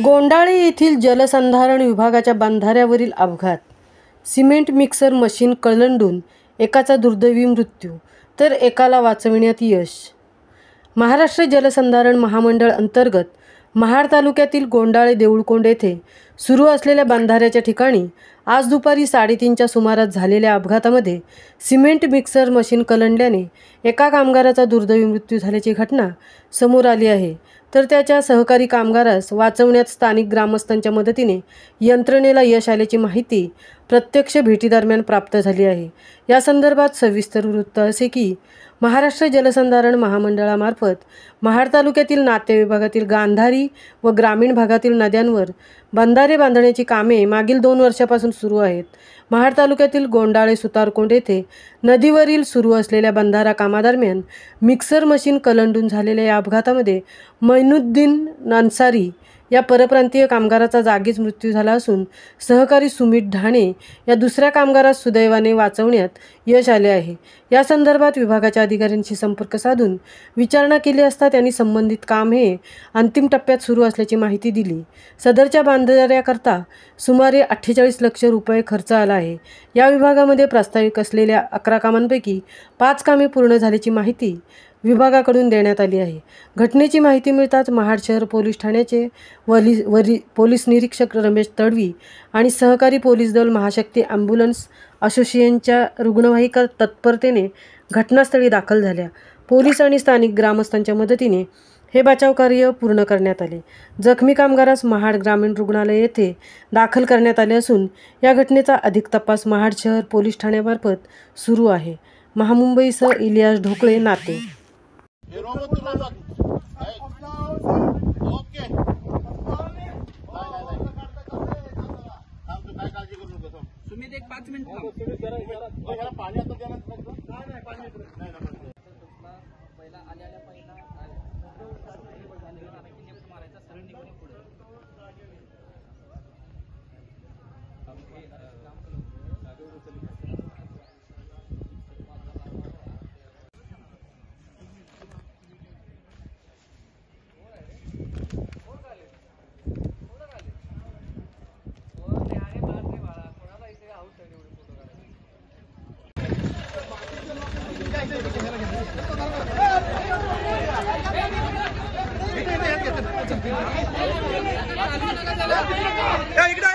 गोंडाळे येथील जलसंधारण विभागाच्या बंधाऱ्यावरील अपघात. सिमेंट मिक्सर मशीन कलंडून एकाचा दुर्दैवी मृत्यू तर एकाला वाचविण्यात यश. महाराष्ट्र जलसंधारण महामंडळ अंतर्गत महाड तालुक्यातील गोंडाळे देऊळकोंड येथे सुरू असलेल्या बंधाऱ्याच्या ठिकाणी आज दुपारी 3:30च्या सुमारास झालेल्या अपघातामध्ये सिमेंट मिक्सर मशीन कलंडल्याने एका कामगाराचा दुर्दैवी मृत्यू झाल्याची घटना समोर आली आहे. तर त्याच्या सहकारी कामगारास वाचवण्यात स्थानिक ग्रामस्थांच्या मदतीने यंत्रणेला यश आल्याची माहिती प्रत्यक्ष भेटीदरम्यान प्राप्त झाली आहे. या संदर्भात सविस्तर वृत्त असे की महाराष्ट्र जलसंधारण महामंडळामार्फत महाड तालुक्यातील नाते विभागातील गांधारी व ग्रामीण भागातील नद्यांवर बंधारे बांधण्याची कामे मागील 2 वर्षापासून सुरू आहेत. महाड तालुक्यातील गोंडाळे सुतारकोंड येथे नदीवरील सुरू असलेल्या बंधारा कामादरम्यान मिक्सर मशीन कलंडून झालेल्या या अपघातामध्ये मैनुद्दीन अन्सारी या परप्रांतीय कामगाराचा जागीच मृत्यू झाला असून सहकारी सुमित ढाणे या दुसऱ्या कामगारास सुदैवाने वाचवण्यात यश आले आहे. या संदर्भात विभागाच्या अधिकाऱ्यांशी संपर्क साधून विचारणा केली असता त्यांनी संबंधित काम हे अंतिम टप्प्यात सुरू असल्याची माहिती दिली. सदरच्या बांधण्याकरता सुमारे 48 लाख रुपये खर्च आला आहे. या विभागामध्ये प्रस्तावित असलेल्या 11 कामांपैकी 5 कामे पूर्ण झाल्याची माहिती विभागाकडून देण्यात आली आहे. घटनेची माहिती मिळताच महाड शहर पोलीस ठाण्याचे पोलीस निरीक्षक रमेश तडवी आणि सहकारी पोलीस दल महाशक्ती ॲम्ब्युलन्स असोसिएशनच्या रुग्णवाहिका तत्परतेने घटनास्थळी दाखल झाल्या. पोलीस आणि स्थानिक ग्रामस्थांच्या मदतीने हे बचाव कार्य पूर्ण करण्यात आले. जखमी कामगारास महाड ग्रामीण रुग्णालय येथे दाखल करण्यात आले असून या घटनेचा अधिक तपास महाड शहर पोलीस ठाण्यामार्फत सुरू आहे. महामुंबईसह इलियास ढोकळे, नाते. सुमित एक 5 मिनिट पहिला आल्याला पहिला मारायचा सरळ निघून पुढे इकडे